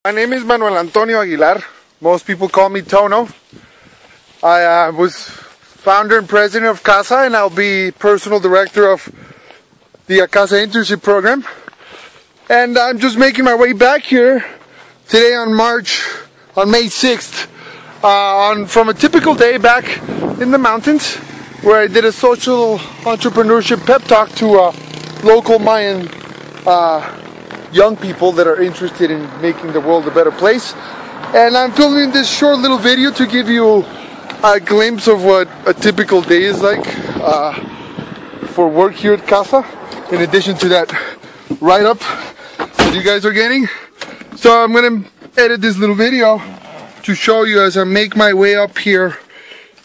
My name is Manuel Antonio Aguilar. Most people call me Tono. I was founder and president of CASSA, and I'll be personal director of the CASSA internship program. And I'm just making my way back here today on May 6th, from a typical day back in the mountains, where I did a social entrepreneurship pep talk to local Mayan young people that are interested in making the world a better place. And I'm filming this short little video to give you a glimpse of what a typical day is like for work here at CASSA, in addition to that write-up that you guys are getting. So I'm gonna edit this little video to show you as I make my way up here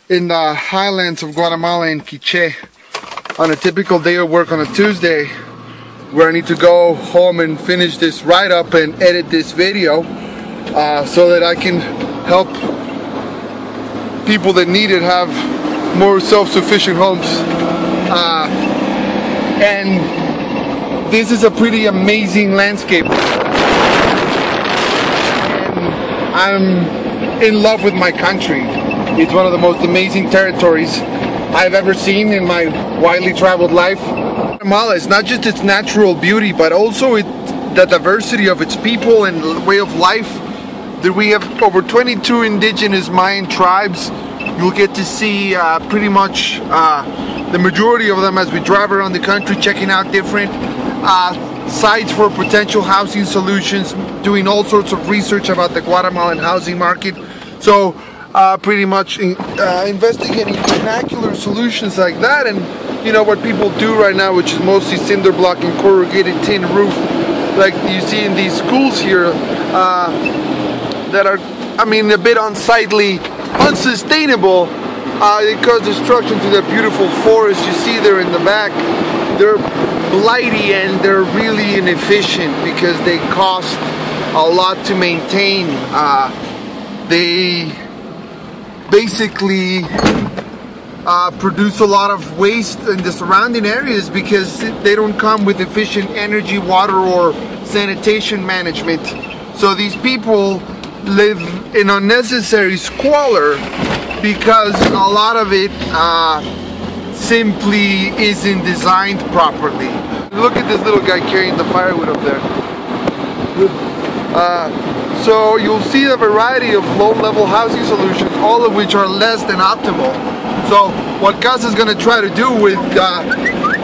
in the highlands of Guatemala in Quiché on a typical day of work on a Tuesday, where I need to go home and finish this write-up and edit this video so that I can help people that need it have more self-sufficient homes. And this is a pretty amazing landscape, and I'm in love with my country. It's one of the most amazing territories I've ever seen in my widely traveled life. Guatemala is not just its natural beauty, but also the diversity of its people and way of life. That we have over 22 indigenous Mayan tribes. You'll get to see pretty much the majority of them as we drive around the country, checking out different sites for potential housing solutions, doing all sorts of research about the Guatemalan housing market. So pretty much investigating vernacular solutions like that, and you know what people do right now, which is mostly cinder block and corrugated tin roof, like you see in these schools here, that are, I mean, a bit unsightly, unsustainable. They cause destruction to the beautiful forest you see there in the back. They're blighty and they're really inefficient because they cost a lot to maintain. They basically produce a lot of waste in the surrounding areas because they don't come with efficient energy, water, or sanitation management. So these people live in unnecessary squalor because a lot of it simply isn't designed properly. Look at this little guy carrying the firewood up there. So you'll see a variety of low-level housing solutions, all of which are less than optimal. So what CASSA is going to try to do with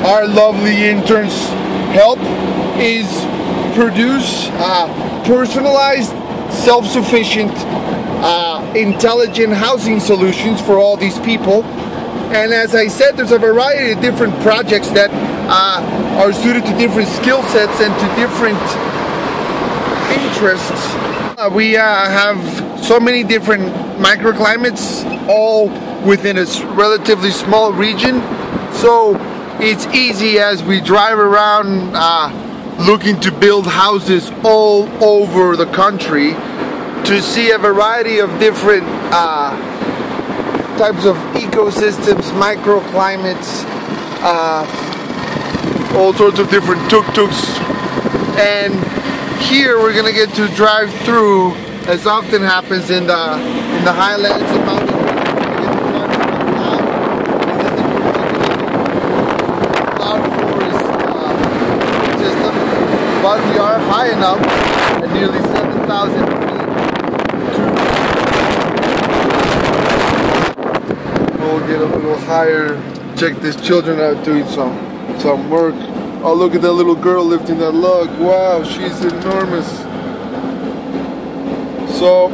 our lovely interns' help is produce personalized, self-sufficient, intelligent housing solutions for all these people. And as I said, there's a variety of different projects that are suited to different skill sets and to different interests. We have so many different microclimates, all within a relatively small region. So it's easy as we drive around looking to build houses all over the country to see a variety of different types of ecosystems, microclimates, all sorts of different tuk-tuks. And here we're gonna get to drive through, as often happens in the highlands and mountains. But we are high enough at nearly 7,000 feet. We'll get a little higher. Check these children out doing some work. Oh, look at that little girl lifting that log. Wow, she's enormous. So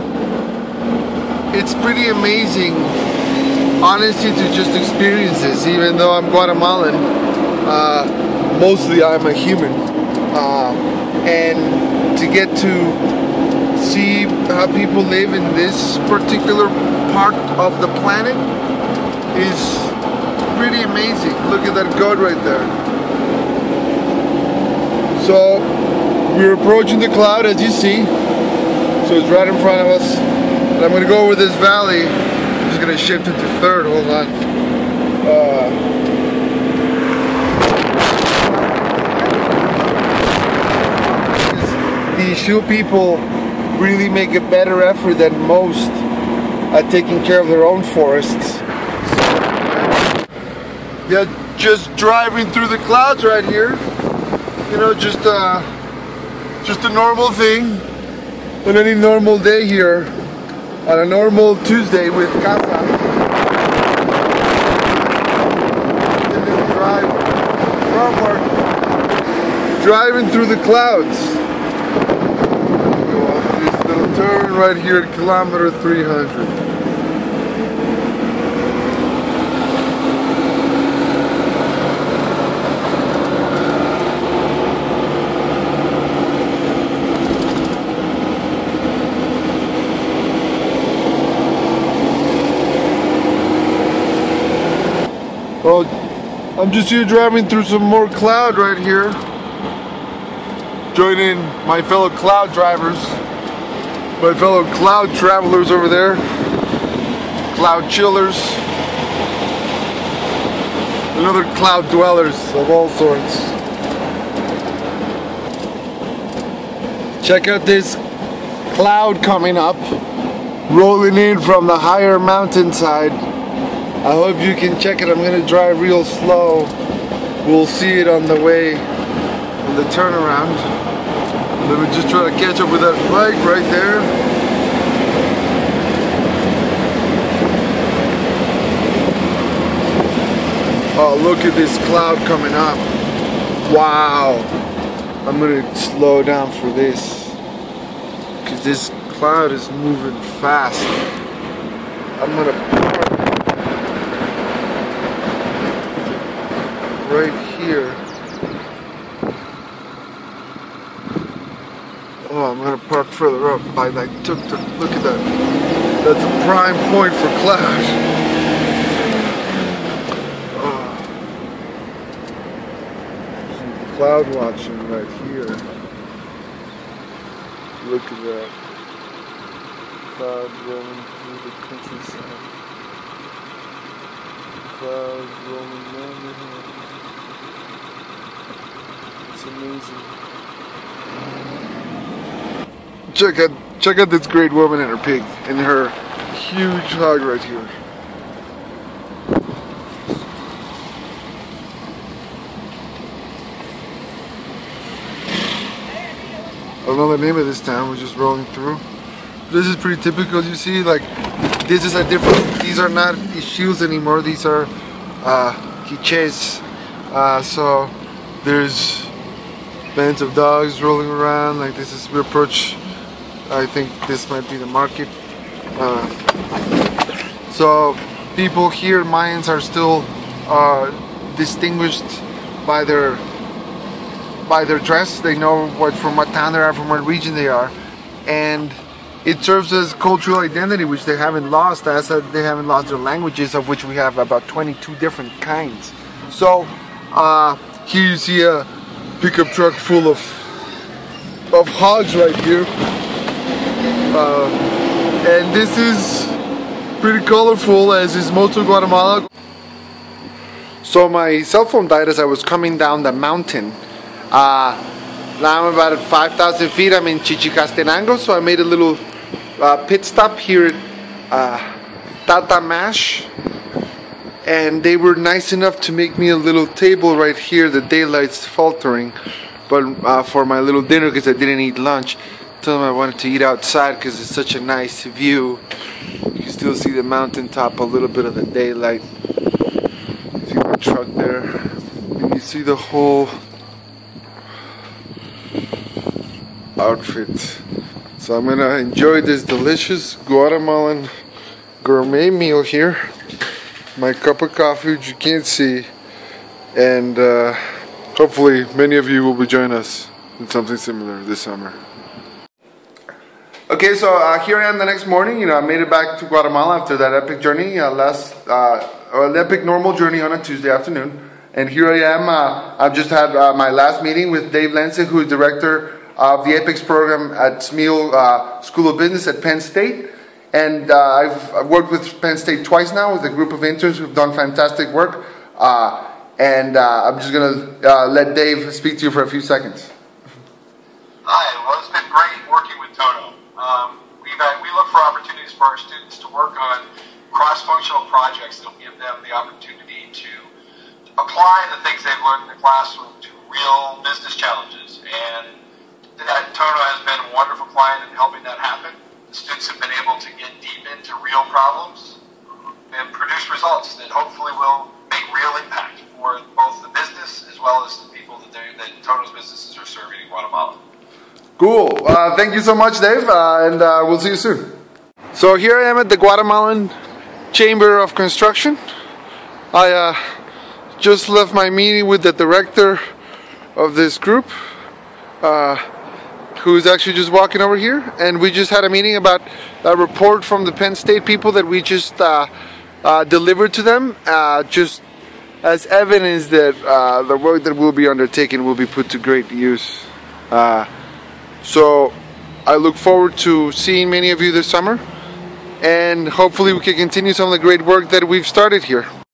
it's pretty amazing, honestly, to just experience this. Even though I'm Guatemalan, mostly I'm a human. And to get to see how people live in this particular part of the planet is pretty amazing. Look at that goat right there. So we're approaching the cloud, as you see. So it's right in front of us. And I'm going to go over this valley. I'm just going to shift into third. Hold on. The Shu people really make a better effort than most at taking care of their own forests. Yeah, just driving through the clouds right here. You know, just a normal thing on any normal day here on a normal Tuesday with CASSA. And then drive from work, driving through the clouds. Go off this little turn right here at kilometer 300. Well, I'm just here driving through some more cloud right here. Joining my fellow cloud drivers, my fellow cloud travelers over there, cloud chillers, and other cloud dwellers of all sorts. Check out this cloud coming up, rolling in from the higher mountainside. I hope you can check it. I'm going to drive real slow. We'll see it on the way, on the turnaround. Let me just try to catch up with that bike right there. Oh, look at this cloud coming up. Wow. I'm going to slow down for this, because this cloud is moving fast. I'm going to right here. Oh, I'm gonna park further up by like tuk-tuk. Look at that. That's a prime point for cloud. Oh. Some cloud watching right here. Look at that. Cloud rolling through the countryside. Clouds rolling down the hill. It's amazing. Check out this great woman and her pig and her huge hog right here. I don't know the name of this town. We're just rolling through. This is pretty typical. You see, like, this is a different. These are not shields anymore. These are quiches. So there's bands of dogs rolling around. Like this is we approach. I think this might be the market. So people here, Mayans, are still distinguished by their dress. They know from what town they are, from what region they are, and it serves as cultural identity, which they haven't lost. As they haven't lost their languages, of which we have about 22 different kinds. So here you see a pickup truck full of hogs right here, and this is pretty colorful, as is most of Guatemala. So my cell phone died as I was coming down the mountain. Now I'm about at 5,000 feet. I'm in Chichicastenango, so I made a little pit stop here at Tata Mash, and they were nice enough to make me a little table right here. The daylight's faltering, but for my little dinner, because I didn't eat lunch. Told them I wanted to eat outside because it's such a nice view. You can still see the mountaintop, a little bit of the daylight. See my truck there, and you see the whole outfit. So I'm gonna enjoy this delicious Guatemalan gourmet meal here. My cup of coffee, which you can't see, and hopefully many of you will be joining us in something similar this summer. Okay, so here I am the next morning. I made it back to Guatemala after that epic journey, an epic normal journey on a Tuesday afternoon. And here I am. I've just had my last meeting with Dave Lense, who is director of the EPICS program at SMEAL School of Business at Penn State. And I've worked with Penn State twice now with a group of interns who've done fantastic work. And I'm just going to let Dave speak to you for a few seconds. Hi, well, it's been great working with Toto. We look for opportunities for our students to work on cross-functional projects that will give them the opportunity to apply the things they've learned in the classroom to real business challenges. And that Tono has been a wonderful client in helping that happen. The students have been able to get deep into real problems and produce results that hopefully will make real impact for both the business as well as the people that Tono's businesses are serving in Guatemala. Cool. Thank you so much, Dave, and we'll see you soon. So here I am at the Guatemalan Chamber of Construction. I just left my meeting with the director of this group, who's actually just walking over here, and we just had a meeting about a report from the Penn State people that we just delivered to them, just as evidence that the work that will be undertaken will be put to great use. So I look forward to seeing many of you this summer, and hopefully we can continue some of the great work that we've started here.